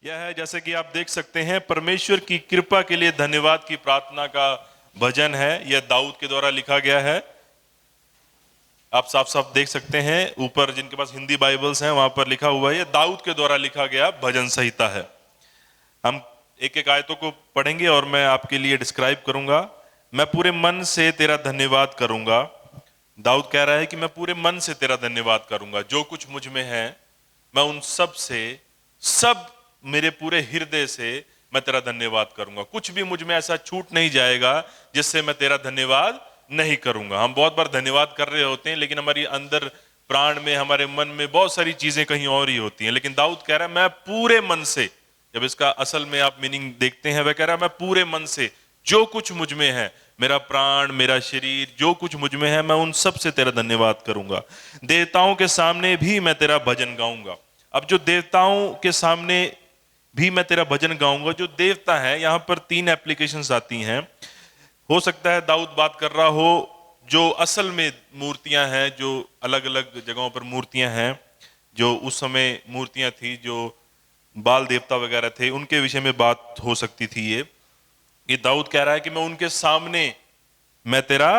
यह है, जैसे कि आप देख सकते हैं, परमेश्वर की कृपा के लिए धन्यवाद की प्रार्थना का भजन है। यह दाऊद के द्वारा लिखा गया है। आप साफ साफ देख सकते हैं, ऊपर जिनके पास हिंदी बाइबल्स हैं वहां पर लिखा हुआ है, यह दाऊद के द्वारा लिखा गया भजन संहिता है। हम एक एक आयतों को पढ़ेंगे और मैं आपके लिए डिस्क्राइब करूंगा। मैं पूरे मन से तेरा धन्यवाद करूंगा। दाऊद कह रहा है कि मैं पूरे मन से तेरा धन्यवाद करूंगा। जो कुछ मुझ में है मैं उन सब से, सब मेरे पूरे हृदय से मैं तेरा धन्यवाद करूंगा। कुछ भी मुझ में ऐसा छूट नहीं जाएगा जिससे मैं तेरा धन्यवाद नहीं करूंगा। हम बहुत बार धन्यवाद कर रहे होते हैं, लेकिन हमारी अंदर प्राण में, हमारे मन में बहुत सारी चीजें कहीं और ही होती हैं। लेकिन दाऊद कह रहा है मैं पूरे मन से, जब इसका असल में आप मीनिंग देखते हैं, वह कह रहा है मैं पूरे मन से, जो कुछ मुझ में है, मेरा प्राण, मेरा शरीर, जो कुछ मुझ में है, मैं उन सब से तेरा धन्यवाद करूंगा। देवताओं के सामने भी मैं तेरा भजन गाऊंगा। अब जो देवताओं के सामने भी मैं तेरा भजन गाऊंगा, जो देवता है, यहां पर तीन एप्लीकेशंस आती हैं। हो सकता है दाऊद बात कर रहा हो जो असल में मूर्तियां हैं, जो अलग अलग जगहों पर मूर्तियां हैं, जो उस समय मूर्तियां थी, जो बाल देवता वगैरह थे, उनके विषय में बात हो सकती थी। ये दाऊद कह रहा है कि मैं उनके सामने मैं तेरा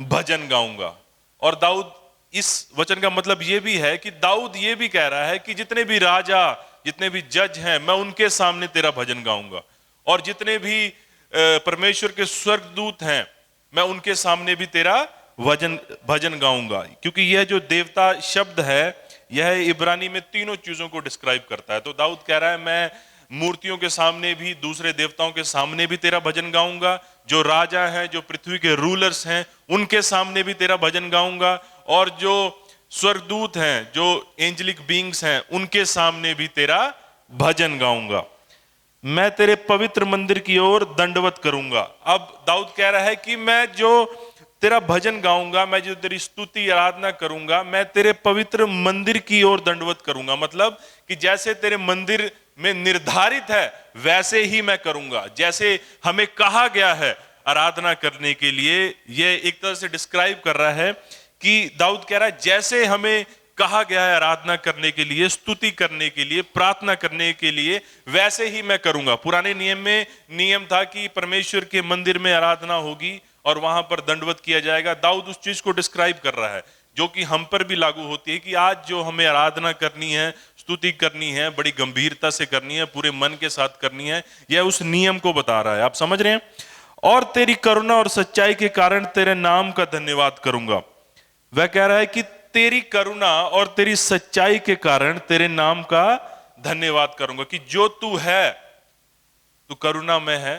भजन गाऊंगा। और दाऊद, इस वचन का मतलब यह भी है कि दाऊद ये भी कह रहा है कि जितने भी राजा, जितने भी जज हैं, मैं उनके सामने तेरा भजन गाऊंगा। और जितने भी परमेश्वर के स्वर्गदूत हैं, मैं उनके सामने भी तेरा भजन गाऊंगा। क्योंकि यह जो देवता शब्द है, यह इब्रानी में तीनों चीजों को डिस्क्राइब करता है। तो दाऊद कह रहा है मैं मूर्तियों के सामने भी, दूसरे देवताओं के सामने भी तेरा भजन गाऊंगा। जो राजा हैं, जो पृथ्वी के रूलर्स हैं, उनके सामने भी तेरा भजन गाऊंगा। और जो स्वर्गदूत हैं, जो एंजेलिक बीइंग्स हैं, उनके सामने भी तेरा भजन गाऊंगा। मैं तेरे पवित्र मंदिर की ओर दंडवत करूंगा। अब दाऊद कह रहा है कि मैं जो तेरा भजन गाऊंगा, मैं जो तेरी स्तुति आराधना करूंगा, मैं तेरे पवित्र मंदिर की ओर दंडवत करूंगा। मतलब कि जैसे तेरे मंदिर में निर्धारित है वैसे ही मैं करूंगा, जैसे हमें कहा गया है आराधना करने के लिए। यह एक तरह से डिस्क्राइब कर रहा है कि दाऊद कह रहा है जैसे हमें कहा गया है आराधना करने के लिए, स्तुति करने के लिए, प्रार्थना करने के लिए, वैसे ही मैं करूंगा। पुराने नियम में नियम था कि परमेश्वर के मंदिर में आराधना होगी और वहां पर दंडवत किया जाएगा। दाऊद उस चीज को डिस्क्राइब कर रहा है जो कि हम पर भी लागू होती है कि आज जो हमें आराधना करनी है, स्तुति करनी है, बड़ी गंभीरता से करनी है, पूरे मन के साथ करनी है। यह उस नियम को बता रहा है। आप समझ रहे हैं? और तेरी करुणा और सच्चाई के कारण तेरे नाम का धन्यवाद करूंगा। वह कह रहा है कि तेरी करुणा और तेरी सच्चाई के कारण तेरे नाम का धन्यवाद करूंगा। कि जो तू है, तू करुणा में है,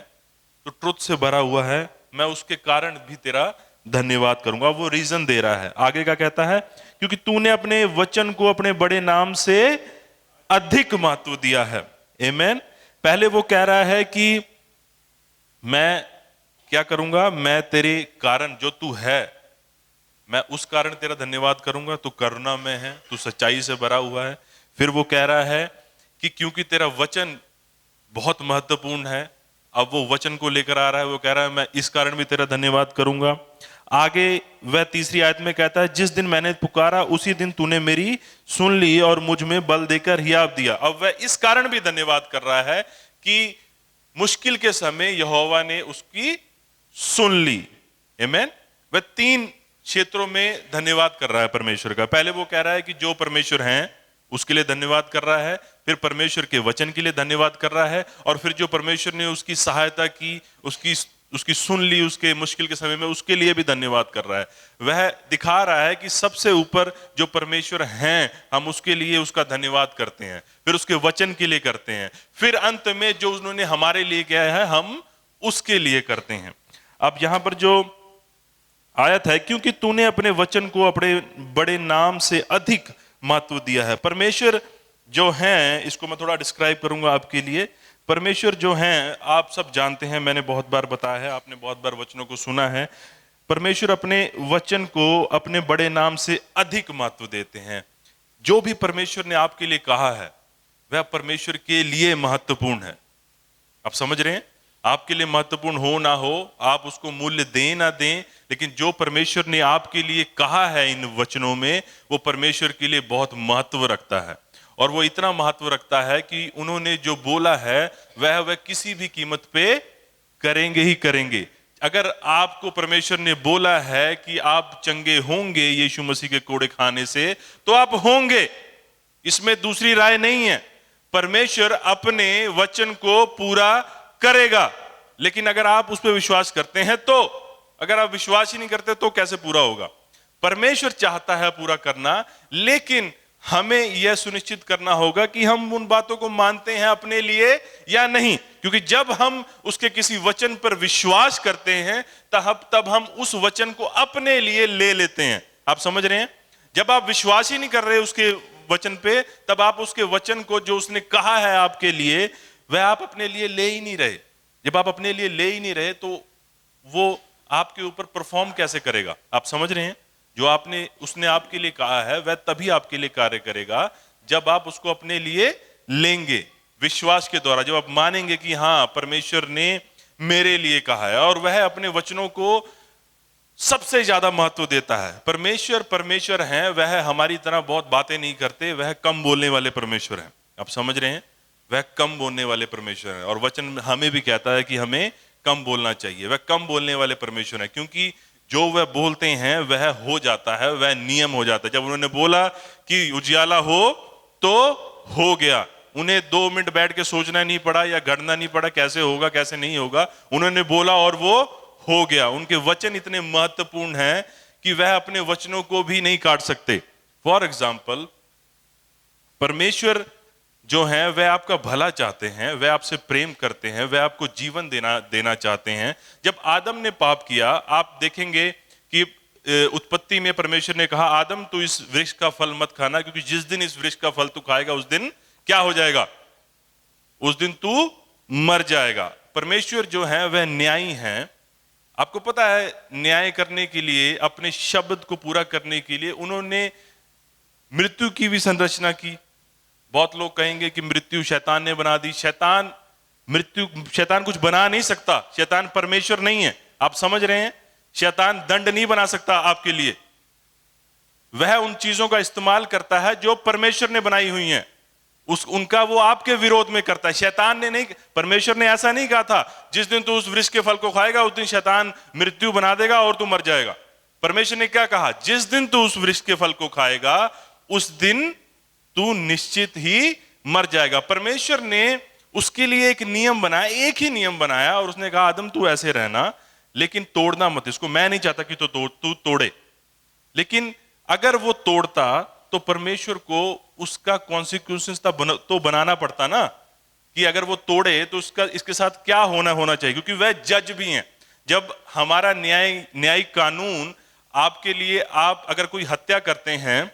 तू ट्रुथ से भरा हुआ है, मैं उसके कारण भी तेरा धन्यवाद करूंगा। वो रीजन दे रहा है। आगे क्या कहता है? क्योंकि तूने अपने वचन को अपने बड़े नाम से अधिक महत्व दिया है। आमीन। पहले वो कह रहा है कि मैं क्या करूंगा? मैं तेरे कारण, जो तू है, मैं उस कारण तेरा धन्यवाद करूंगा। तू करुणा में है, तू सच्चाई से भरा हुआ है। फिर वो कह रहा है कि क्योंकि तेरा वचन बहुत महत्वपूर्ण है। अब वो वचन को लेकर आ रहा है। वो कह रहा है मैं इस कारण भी तेरा धन्यवाद करूंगा। आगे वह तीसरी आयत में कहता है जिस दिन मैंने पुकारा उसी दिन तूने मेरी सुन ली और मुझ में बल देकर हियाव दिया। अब वह इस कारण भी धन्यवाद कर रहा है कि मुश्किल के समय यहोवा ने उसकी सुन ली। आमीन। वह तीन क्षेत्रों में धन्यवाद कर रहा है परमेश्वर का। पहले वो कह रहा है कि जो परमेश्वर हैं उसके लिए धन्यवाद कर रहा है, फिर परमेश्वर के वचन के लिए धन्यवाद कर रहा है, और फिर जो परमेश्वर ने उसकी सहायता की, उसकी सुन ली उसके मुश्किल के समय में, उसके लिए भी धन्यवाद कर रहा है। वह दिखा रहा है कि सबसे ऊपर जो परमेश्वर हैं, हम उसके लिए उसका धन्यवाद करते हैं, फिर उसके वचन के लिए करते हैं, फिर अंत में जो उन्होंने हमारे लिए किया है हम उसके लिए करते हैं। अब यहां पर जो आयत है, क्योंकि तूने अपने वचन को अपने बड़े नाम से अधिक महत्व दिया है। परमेश्वर जो हैं, इसको मैं थोड़ा डिस्क्राइब करूंगा आपके लिए। परमेश्वर जो हैं, आप सब जानते हैं, मैंने बहुत बार बताया है, आपने बहुत बार वचनों को सुना है। परमेश्वर अपने वचन को अपने बड़े नाम से अधिक महत्व देते हैं। जो भी परमेश्वर ने आपके लिए कहा है वह परमेश्वर के लिए महत्वपूर्ण है। आप समझ रहे हैं? आपके लिए महत्वपूर्ण हो ना हो, आप उसको मूल्य दें ना दें, लेकिन जो परमेश्वर ने आपके लिए कहा है इन वचनों में, वो परमेश्वर के लिए बहुत महत्व रखता है। और वो इतना महत्व रखता है कि उन्होंने जो बोला है वह किसी भी कीमत पे करेंगे ही करेंगे। अगर आपको परमेश्वर ने बोला है कि आप चंगे होंगे यीशु मसीह के कोड़े खाने से, तो आप होंगे, इसमें दूसरी राय नहीं है। परमेश्वर अपने वचन को पूरा करेगा। लेकिन अगर आप उस पर विश्वास करते हैं तो, अगर आप विश्वास ही नहीं करते तो कैसे पूरा होगा? परमेश्वर चाहता है पूरा करना, लेकिन हमें यह सुनिश्चित करना होगा कि हम उन बातों को मानते हैं अपने लिए या नहीं। क्योंकि जब हम उसके किसी वचन पर विश्वास करते हैं तब हम उस वचन को अपने लिए ले लेते हैं। आप समझ रहे हैं? जब आप विश्वास ही नहीं कर रहे उसके वचन पे, तब आप उसके वचन को जो उसने कहा है आपके लिए, वह आप अपने लिए ले ही नहीं रहे। जब आप अपने लिए ले ही नहीं रहे तो वो आपके ऊपर परफॉर्म कैसे करेगा? आप समझ रहे हैं? जो उसने आपके लिए कहा है वह तभी आपके लिए कार्य करेगा जब आप उसको अपने लिए लेंगे विश्वास के द्वारा। जब आप मानेंगे कि हाँ, परमेश्वर ने मेरे लिए कहा है, और वह अपने वचनों को सबसे ज्यादा महत्व देता है। परमेश्वर हैं, वह हमारी तरह बहुत बातें नहीं करते, वह कम बोलने वाले परमेश्वर हैं। आप समझ रहे हैं? वह कम बोलने वाले परमेश्वर हैं, और वचन हमें भी कहता है कि हमें कम बोलना चाहिए। वह कम बोलने वाले परमेश्वर हैं, क्योंकि जो वह बोलते हैं वह हो जाता है, वह नियम हो जाता है। जब उन्होंने बोला कि उजियाला हो तो हो गया, उन्हें 2 मिनट बैठ के सोचना नहीं पड़ा या गढ़ना नहीं पड़ा कैसे होगा कैसे नहीं होगा, उन्होंने बोला और वो हो गया। उनके वचन इतने महत्वपूर्ण हैं कि वह अपने वचनों को भी नहीं काट सकते। फॉर एग्जाम्पल, परमेश्वर जो है वह आपका भला चाहते हैं, वह आपसे प्रेम करते हैं, वह आपको जीवन देना चाहते हैं। जब आदम ने पाप किया, आप देखेंगे कि उत्पत्ति में परमेश्वर ने कहा, आदम तू इस वृक्ष का फल मत खाना, क्योंकि जिस दिन इस वृक्ष का फल तू खाएगा उस दिन क्या हो जाएगा? उस दिन तू मर जाएगा। परमेश्वर जो है वह न्यायी हैं। आपको पता है, न्याय करने के लिए, अपने शब्द को पूरा करने के लिए उन्होंने मृत्यु की भी संरचना की। बहुत लोग कहेंगे कि मृत्यु शैतान ने बना दी। शैतान कुछ बना नहीं सकता। शैतान परमेश्वर नहीं है। आप समझ रहे हैं? शैतान दंड नहीं बना सकता आपके लिए। वह उन चीजों का इस्तेमाल करता है जो परमेश्वर ने बनाई हुई हैं, उनका वो आपके विरोध में करता है। शैतान ने नहीं, परमेश्वर ने ऐसा नहीं कहा था जिस दिन तू उस वृक्ष के फल को खाएगा उस दिन शैतान मृत्यु बना देगा और तू मर जाएगा। परमेश्वर ने क्या कहा? जिस दिन तू उस वृक्ष के फल को खाएगा उस दिन तू निश्चित ही मर जाएगा। परमेश्वर ने उसके लिए एक नियम बनाया, एक ही नियम बनाया, और उसने कहा आदम तू ऐसे रहना, लेकिन तोड़ना मत इसको। मैं नहीं चाहता कि तू तोड़े। लेकिन अगर वो तोड़ता तो परमेश्वर को उसका कॉन्सिक्वेंसेस तो बनाना पड़ता ना, कि अगर वो तोड़े तो इसके साथ क्या होना चाहिए, क्योंकि वह जज भी हैं। जब हमारा न्यायिक कानून आपके लिए, आप अगर कोई हत्या करते हैं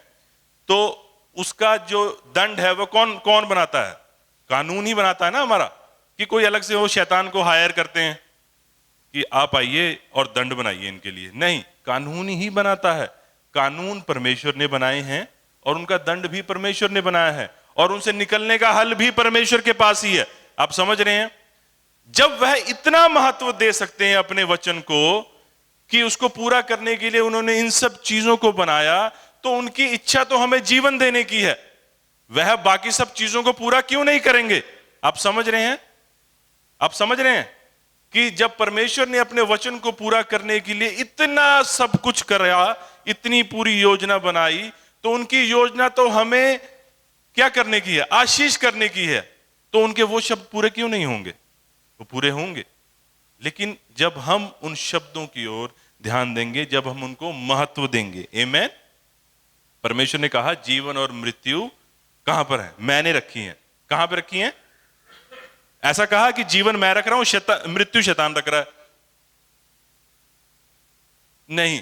तो उसका जो दंड है वो कौन बनाता है? कानून ही बनाता है ना हमारा, कि कोई अलग से वो शैतान को हायर करते हैं कि आप आइए और दंड बनाइए इनके लिए। नहीं, कानून ही बनाता है। कानून परमेश्वर ने बनाए हैं और उनका दंड भी परमेश्वर ने बनाया है, और उनसे निकलने का हल भी परमेश्वर के पास ही है। आप समझ रहे हैं? जब वह इतना महत्व दे सकते हैं अपने वचन को कि उसको पूरा करने के लिए उन्होंने इन सब चीजों को बनाया, तो उनकी इच्छा तो हमें जीवन देने की है। वह बाकी सब चीजों को पूरा क्यों नहीं करेंगे? आप समझ रहे हैं? आप समझ रहे हैं कि जब परमेश्वर ने अपने वचन को पूरा करने के लिए इतना सब कुछ करा, इतनी पूरी योजना बनाई, तो उनकी योजना तो हमें क्या करने की है? आशीष करने की है। तो उनके वो शब्द पूरे क्यों नहीं होंगे? वो पूरे होंगे। लेकिन जब हम उन शब्दों की ओर ध्यान देंगे, जब हम उनको महत्व देंगे। आमीन। परमेश्वर ने कहा जीवन और मृत्यु कहां पर है? मैंने रखी है। कहां पर रखी है? ऐसा कहा कि जीवन मैं रख रहा हूं, मृत्यु शैतान रख रहा है? नहीं,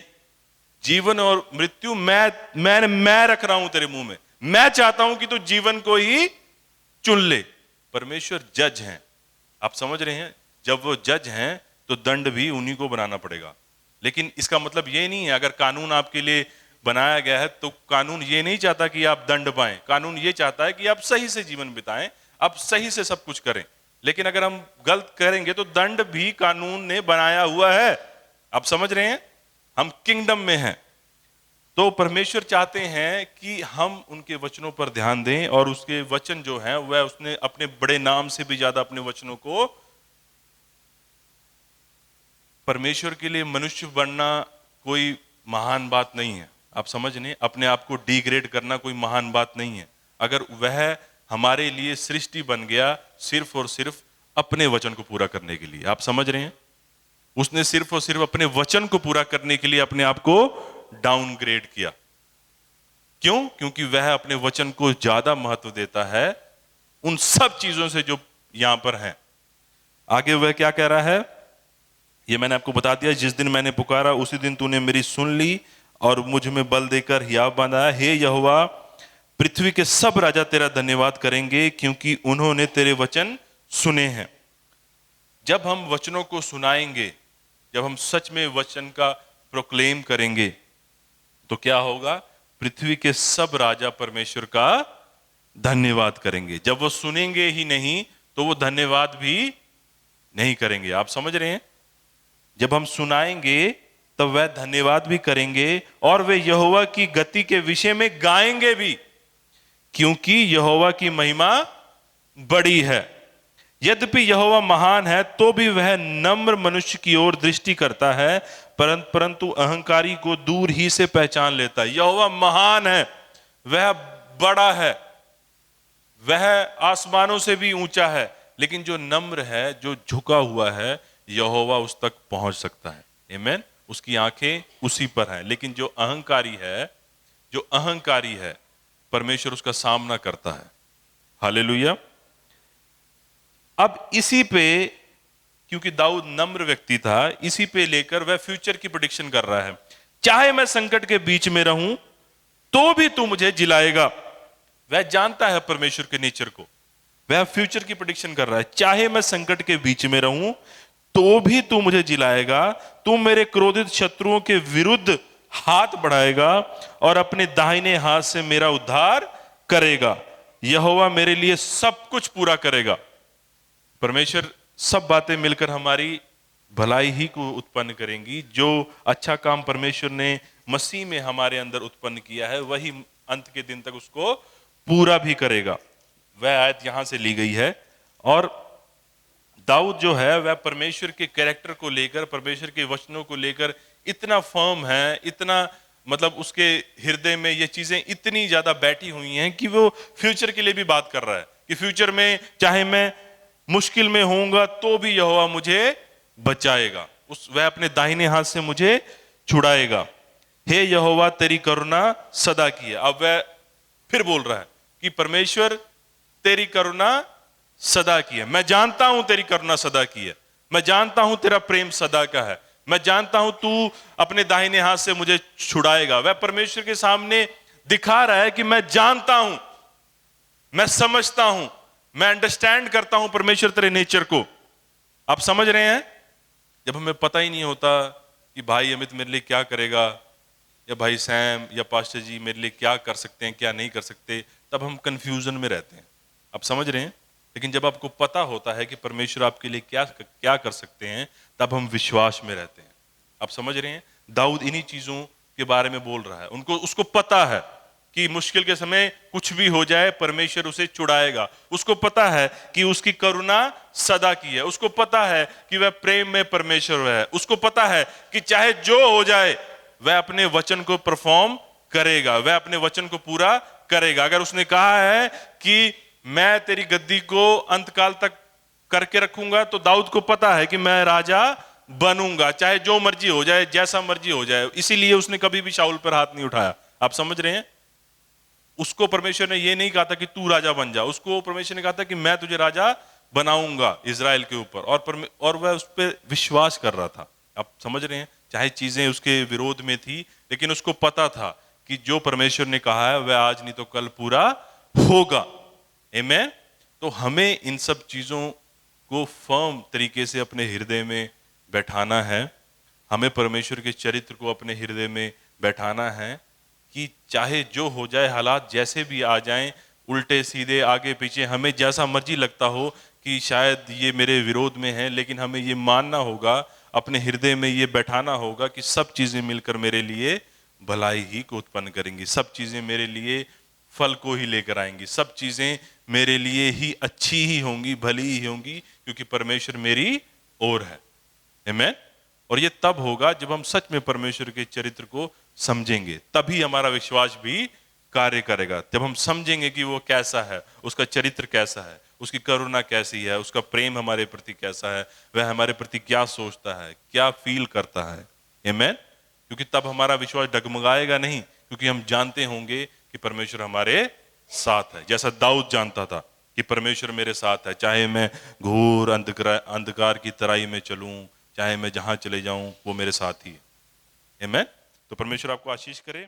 जीवन और मृत्यु मैं रख रहा हूं तेरे मुंह में। मैं चाहता हूं कि तू जीवन को ही चुन ले। परमेश्वर जज हैं। आप समझ रहे हैं? जब वो जज हैं तो दंड भी उन्हीं को बनाना पड़ेगा। लेकिन इसका मतलब ये नहीं है, अगर कानून आपके लिए बनाया गया है तो कानून ये नहीं चाहता कि आप दंड पाएं। कानून ये चाहता है कि आप सही से जीवन बिताएं, आप सही से सब कुछ करें। लेकिन अगर हम गलत करेंगे तो दंड भी कानून ने बनाया हुआ है। आप समझ रहे हैं? हम किंगडम में हैं। तो परमेश्वर चाहते हैं कि हम उनके वचनों पर ध्यान दें, और उसके वचन जो हैं वह उसने अपने बड़े नाम से भी ज्यादा अपने वचनों को, परमेश्वर के लिए मनुष्य बनना कोई महान बात नहीं है। आप समझ नहीं, अपने आप को डिग्रेड करना कोई महान बात नहीं है। अगर वह हमारे लिए सृष्टि बन गया सिर्फ और सिर्फ अपने वचन को पूरा करने के लिए, आप समझ रहे हैं, उसने सिर्फ और सिर्फ अपने वचन को पूरा करने के लिए अपने आप को डाउनग्रेड किया। क्यों? क्योंकि वह अपने वचन को ज्यादा महत्व देता है उन सब चीजों से जो यहां पर हैं। आगे वह क्या कह रहा है, ये मैंने आपको बता दिया, जिस दिन मैंने पुकारा उसी दिन तूने मेरी सुन ली और मुझ में बल देकर हियाव बांधा। हे यहोवा, पृथ्वी के सब राजा तेरा धन्यवाद करेंगे, क्योंकि उन्होंने तेरे वचन सुने हैं। जब हम वचनों को सुनाएंगे, जब हम सच में वचन का प्रोक्लेम करेंगे, तो क्या होगा? पृथ्वी के सब राजा परमेश्वर का धन्यवाद करेंगे। जब वो सुनेंगे ही नहीं तो वो धन्यवाद भी नहीं करेंगे। आप समझ रहे हैं? जब हम सुनाएंगे तब वह धन्यवाद भी करेंगे, और वे यहोवा की गति के विषय में गाएंगे भी, क्योंकि यहोवा की महिमा बड़ी है। यद्यपि यहोवा महान है तो भी वह नम्र मनुष्य की ओर दृष्टि करता है, परंतु अहंकारी को दूर ही से पहचान लेता है। यहोवा महान है, वह बड़ा है, वह आसमानों से भी ऊंचा है, लेकिन जो नम्र है, जो झुका हुआ है, यहोवा उस तक पहुंच सकता है। आमीन। उसकी आंखें उसी पर हैं। लेकिन जो अहंकारी है, जो अहंकारी है, परमेश्वर उसका सामना करता है। हालेलुया। अब इसी पे, क्योंकि दाऊद नम्र व्यक्ति था, इसी पे लेकर वह फ्यूचर की प्रेडिक्शन कर रहा है। चाहे मैं संकट के बीच में रहूं तो भी तू मुझे जिलाएगा। वह जानता है परमेश्वर के नेचर को, वह फ्यूचर की प्रेडिक्शन कर रहा है। चाहे मैं संकट के बीच में रहूं तो भी तू मुझे जिलाएगा, तू मेरे क्रोधित शत्रुओं के विरुद्ध हाथ बढ़ाएगा और अपने दाहिने हाथ से मेरा उद्धार करेगा। यहोवा मेरे लिए सब कुछ पूरा करेगा। परमेश्वर सब बातें मिलकर हमारी भलाई ही को उत्पन्न करेंगी। जो अच्छा काम परमेश्वर ने मसीह में हमारे अंदर उत्पन्न किया है, वही अंत के दिन तक उसको पूरा भी करेगा। वह आयत यहां से ली गई है। और दाऊद जो है वह परमेश्वर के कैरेक्टर को लेकर, परमेश्वर के वचनों को लेकर इतना फर्म है, इतना मतलब उसके हृदय में ये चीजें इतनी ज्यादा बैठी हुई हैं कि वो फ्यूचर के लिए भी बात कर रहा है कि फ्यूचर में चाहे मैं मुश्किल में होऊंगा तो भी यहोवा मुझे बचाएगा, वह अपने दाहिने हाथ से मुझे छुड़ाएगा। हे यहोवा, तेरी करुणा सदा की है। अब वह फिर बोल रहा है कि परमेश्वर तेरी करुणा सदा की है। मैं जानता हूं तेरी करुणा सदा की है, मैं जानता हूं तेरा प्रेम सदा का है, मैं जानता हूं तू अपने दाहिने हाथ से मुझे छुड़ाएगा। वह परमेश्वर के सामने दिखा रहा है कि मैं जानता हूं, मैं समझता हूं, मैं अंडरस्टैंड करता हूं परमेश्वर तेरे नेचर को। आप समझ रहे हैं? जब हमें पता ही नहीं होता कि भाई अमित मेरे लिए क्या करेगा, या भाई सैम या पास्टर जी मेरे लिए क्या कर सकते हैं, क्या नहीं कर सकते, तब हम कंफ्यूजन में रहते हैं। आप समझ रहे हैं? लेकिन जब आपको पता होता है कि परमेश्वर आपके लिए क्या क्या कर सकते हैं, तब हम विश्वास में रहते हैं। आप समझ रहे हैं? दाऊद इन्हीं चीजों के बारे में बोल रहा है। उसको पता है कि मुश्किल के समय कुछ भी हो जाए परमेश्वर उसे छुड़ाएगा। उसको पता है कि उसकी करुणा सदा की है। उसको पता है कि वह प्रेम में परमेश्वर है। उसको पता है कि चाहे जो हो जाए वह अपने वचन को परफॉर्म करेगा, वह अपने वचन को पूरा करेगा। अगर उसने कहा है कि मैं तेरी गद्दी को अंतकाल तक करके रखूंगा, तो दाऊद को पता है कि मैं राजा बनूंगा, चाहे जो मर्जी हो जाए, जैसा मर्जी हो जाए। इसीलिए उसने कभी भी शाऊल पर हाथ नहीं उठाया। आप समझ रहे हैं? उसको परमेश्वर ने यह नहीं कहा था कि तू राजा बन जा, उसको परमेश्वर ने कहा था कि मैं तुझे राजा बनाऊंगा इजराइल के ऊपर, और वह उस पर विश्वास कर रहा था। आप समझ रहे हैं? चाहे चीजें उसके विरोध में थी, लेकिन उसको पता था कि जो परमेश्वर ने कहा है वह आज नहीं तो कल पूरा होगा। आमीन। तो हमें इन सब चीजों को फर्म तरीके से अपने हृदय में बैठाना है। हमें परमेश्वर के चरित्र को अपने हृदय में बैठाना है कि चाहे जो हो जाए, हालात जैसे भी आ जाएं, उल्टे सीधे आगे पीछे, हमें जैसा मर्जी लगता हो कि शायद ये मेरे विरोध में है, लेकिन हमें ये मानना होगा, अपने हृदय में ये बैठाना होगा कि सब चीजें मिलकर मेरे लिए भलाई ही को उत्पन्न करेंगी, सब चीजें मेरे लिए फल को ही लेकर आएंगी, सब चीजें मेरे लिए ही अच्छी ही होंगी, भली ही होंगी, क्योंकि परमेश्वर मेरी ओर है। आमीन। और ये तब होगा जब हम सच में परमेश्वर के चरित्र को समझेंगे, तभी हमारा विश्वास भी कार्य करेगा। जब हम समझेंगे कि वो कैसा है, उसका चरित्र कैसा है, उसकी करुणा कैसी है, उसका प्रेम हमारे प्रति कैसा है, वह हमारे प्रति क्या सोचता है, क्या फील करता है। आमीन। क्योंकि तब हमारा विश्वास डगमगाएगा नहीं, क्योंकि हम जानते होंगे कि परमेश्वर हमारे साथ है। जैसा दाऊद जानता था कि परमेश्वर मेरे साथ है, चाहे मैं घोर अंधकार की तराई में चलूं, चाहे मैं जहां चले जाऊं, वो मेरे साथ ही है। आमीन। तो परमेश्वर आपको आशीष करे।